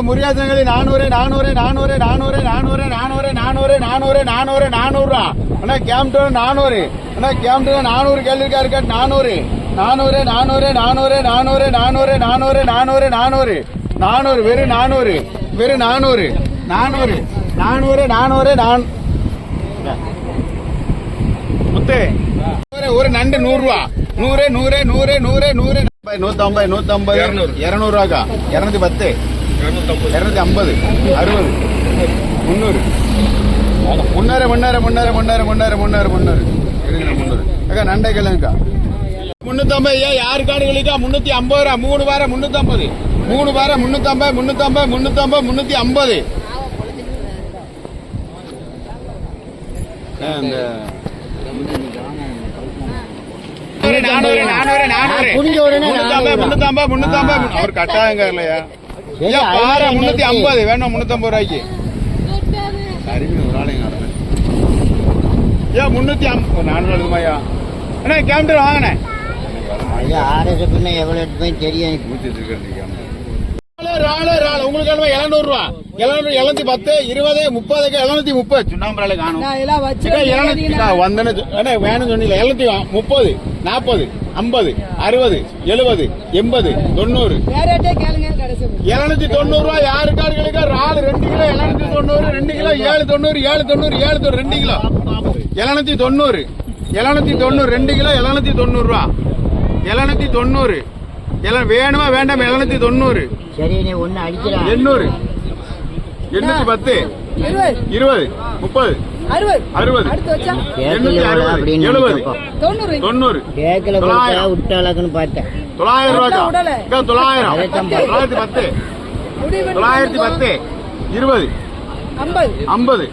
முருகாசங்கலி 400 400 400 400 400 400 400 400 400 400 அண்ணா Camden 400 அண்ணா Camden 400 கேள்விக்கா இருக்கா 400 400 400 400 400 400 400 400 400 400 வெறும் 400 வெறும் 400 400 400 400 முத்து ஒரு நண்டு 100 ரூபா 100 100 100 100 100 150 150 200 ரூபாக்கா 210 250 60 300 முன்னேற முன்னேற முன்னேற முன்னேற முன்னேற முன்னேற முன்னேற முன்னேற அக்கா நண்டை கிழங்கா 350 யாருக்காடுகளுக்கா 350 ரூபா 3 வாரம் 350 3 வாரம் 350 350 350 350 ஒரு கட்டாயங்க இல்லையா பாரு 350 வேணும் 350 ரூபாய்க்கு ஒரு ஆளைங்க 350 400 எழுதுமாயா அண்ணா கேம்டர் வாங்கினேன் எவ்வளவு எடுத்து தெரியும் உங்களுக்கு 700 ரூபா 710 20 30 730 சுண்ணாம்பு காணும் வேணும் சொன்னீங்க 730 40 50 60 70 80 90 790 ரூபா யாருக்காருக்கா ரால் 2 கிலோ 790 2 கிலோ 790 790 790 2 கிலோ 790 790 2 கிலோ 790 ரூபா 790 வேணுமா வேண்டாம் 790 சரி நீ ஒண்ணு அடிக்கிறா 800 810 20 30 60 90 கேக்கல விட்டாளக்குன்னு பார்த்தேன் 900 ரூபா 910 910 20 50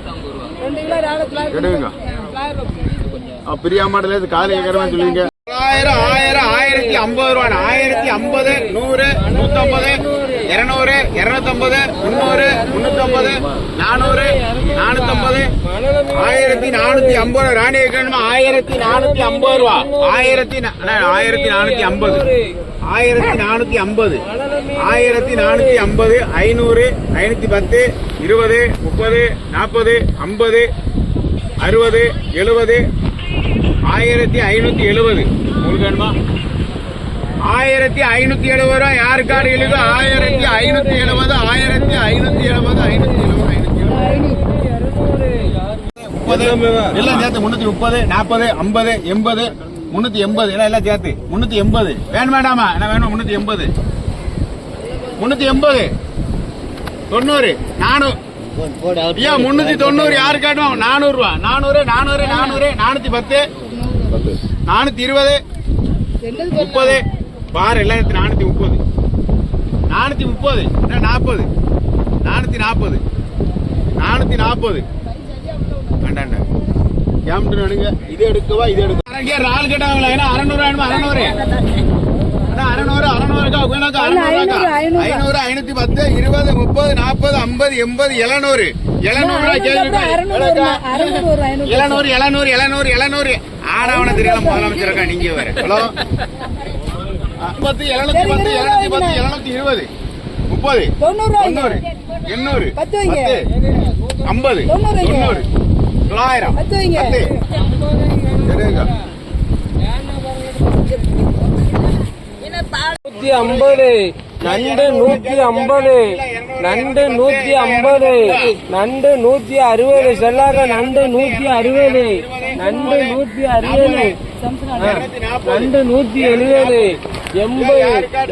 பிரியா மாடல காலை கேட்கறவா சொல்லுவீங்க 1000 1000 1050 ரூபா 1050 100 150 200 250 300 350 400 450 1450 ராணி வைக்கணுமா 1450 ரூபா 1450 1450 1450 500 510 20 30 40 50 60 70 1570 உங்களுக்கு வேணுமா 1570 ரூபா யாருக்காரு எழுது 1570 எல்லாம் சேர்த்து 330 40 50 80 380 எல்லாம் சேர்த்து 380 வேணும் வேண்டாமா என்ன வேணும் 380 380 90 400 390 யாரு காட்டும் 400 ரூபா 400 400 400 410 420 30 பாரு எல்லாம் 430 430 40 440 440 வேண்டாண்டா கேம்டன் எடுங்க இது எடுக்கவா இது எடுக்க ரால் கேட்டாங்களா ஏன்னா 600 வேணுமா 600 500 510 20 30 40 50 80 700 700 ஆடவன தெரியல முதலமைச்சர் நீங்க வேற ஹலோ 710 720 30 90 800 50 90 900 நண்டு 150 நண்டு 150 நண்டு 160 செல்லாக நண்டு 160 நண்டு 160 நண்டு 170 80 200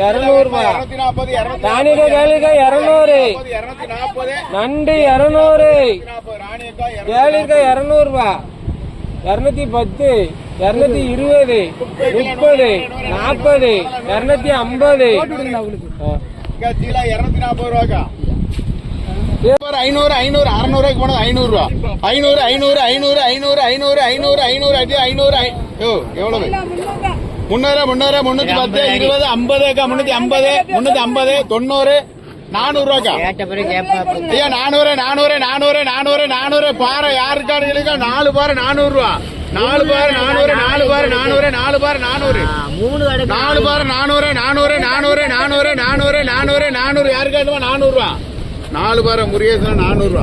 ராணிக கேளிக 200 நண்டு 200 கேளிக 200 210 220 30 40 250 240 ரூபாக்கா 500 500 600 போனது 500 ரூபா 500 500 500 500 500 500 500 500 எவ்வளவு 300 310 20 50 350 350 90 400 ரூபாக்கா ஐயா 400 400 400 400 400 பாறை யாருக்காடுகளுக்கா 4 பாறை 400 ரூபா 4 பாறை 400 4 பாறை 400 4 பாறை 400 4 பாறை 400 400 400 400 400 400 400 யாருக்காடுவா 400 ரூபா 4 பாரு முருகேசன் 400 ரூபா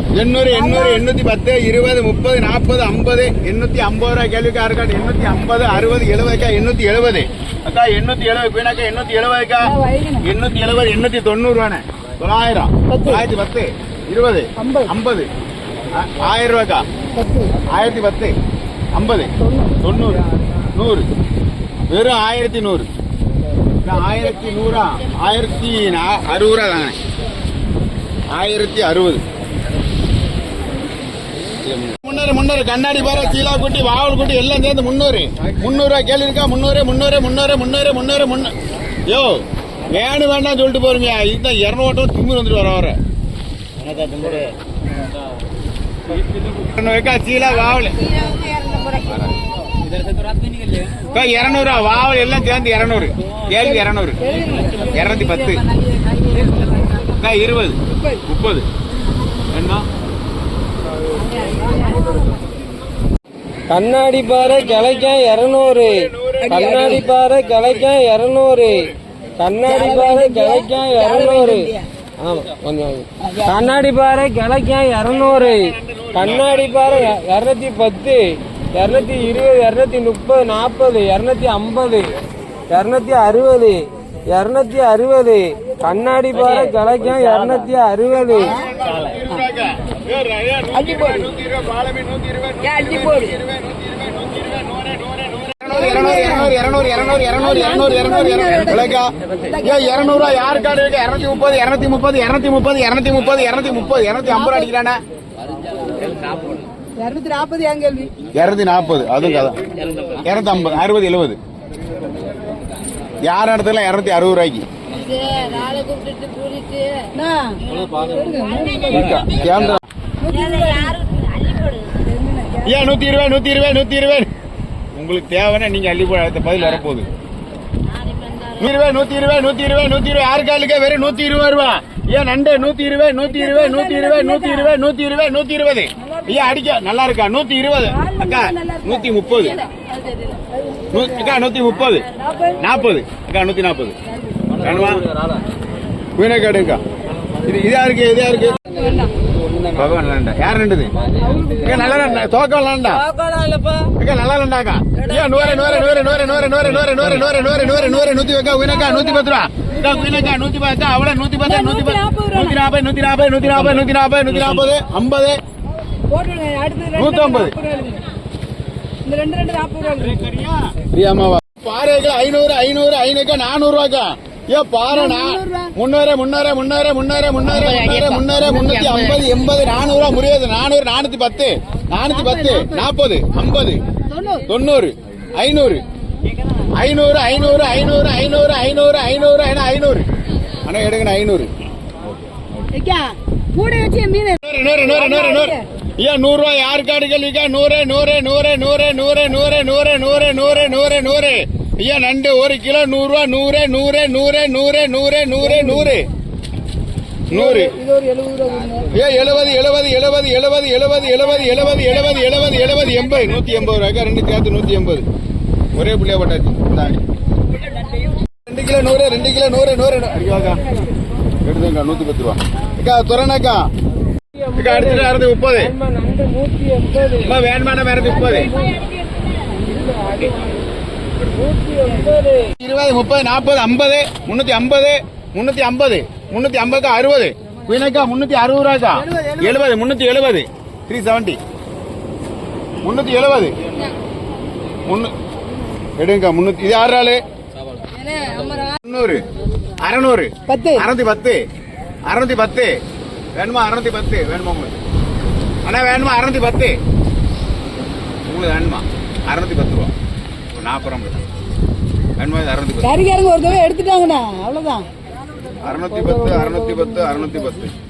800 800 810 20 30 40 50 850 ரூபா கேள்விக்கா இருக்காது 850 60 70 870 அக்கா 870 பீனாக்கா 870 அக்கா 870 890 ரூபாண்ணே 900 1010 20 50 1000 ரூபாக்கா 1010 50 90 100 வெறும் 1100 1100 1060 ரூபா தாங்க 1060 முன்னூறு கண்ணாடி பாரு சீலா குட்டி வாவல் குட்டி எல்லாம் சேர்ந்து 300 ரூபா கேள்வி இருக்கா 300 யோ வேணும் வேண்டாம் சொல்லிட்டு போறீங்க இதுதான் 200 ஓட்டம் திம்மு வந்துட்டு வர சீலா வாவல் 200 ரூபா வாவல் எல்லாம் சேர்ந்து 200 கேள்வி 200 210 20 30 என்ன கண்ணாடி பாறை கிளைக்காய் 200 கண்ணாடி பாறை கிளைக்காய் 200 கண்ணாடி பாறை கிளைக்காய் 200 ஆமா கொஞ்சம் கண்ணாடி பாறை கிளைக்காய் 200 கண்ணாடி பாறை 210 220 230 40 250 260 கண்ணாடி பாறை கிளைக்காய் 260 யாருக்காடு 230 250 அடிக்கிறானே 240 அதுவும் கதை 250 60 70 யார் இடத்துல 260 ரூபாய்க்கு ஏன் 120 உங்களுக்கு தேவைன்னா நீங்க அள்ளி போட பதில் வரப்போகுது 120 யாருக்காளுக்கே வெறும் 120 ரூபா ஏன் நண்டு 120 ஏன் அடிக்க நல்லா இருக்கா 120 அக்கா 130 அக்கா 130 40 அக்கா 140 வேணுமா வீணக்காடுக்கா இதா இருக்கு பகவான் யார் நண்டது நல்லா தோக்க விளாண்டா நல்லா நண்டாக்கா ஏன் 100 வைக்கா வீணக்கா 110 ரூபா வீணக்கா 110 அவ்வளோ 110 140 50 150 பாறைகள் 500 400 ரூபாக்கா ஏன் பாறை 300 350 400 ரூபா முடியாது 410 40 50 90 500 ஆனா எடுங்க 500 ஏன் 100 ரூபாய் யாருக்காடு கேள்விக்கா 100 ஐயா நண்டு 1 கிலோ 100 ரூபா 100 ஏன் 70 180 ரூபாய்க்கா 2 சேர்த்து 180 ஒரே பிள்ளைய போட்டாச்சு 2 கிலோ 100 அடிக்காக்கா எடுத்துக்கா 110 ரூபா அக்கா துறனாக்கா அக்கா அடிச்சுட்டு 230 வேணுமான 230 20 30 40 50 350 60 வீணக்கா 360 ரூபாக்கா 70 370 370 எடுங்கக்கா 300 இது 6 ஆளு 300 610 வேணுமா 610 வேணுமா உங்களுக்கு அண்ணா வேணுமா 610 உங்களுக்கு வேணுமா 610 ரூபா 40 ரூபா வேணுமா 610 கறிக்காரங்க ஒரு தடவை எடுத்துட்டாங்கண்ணா அவ்வளவுதான் 610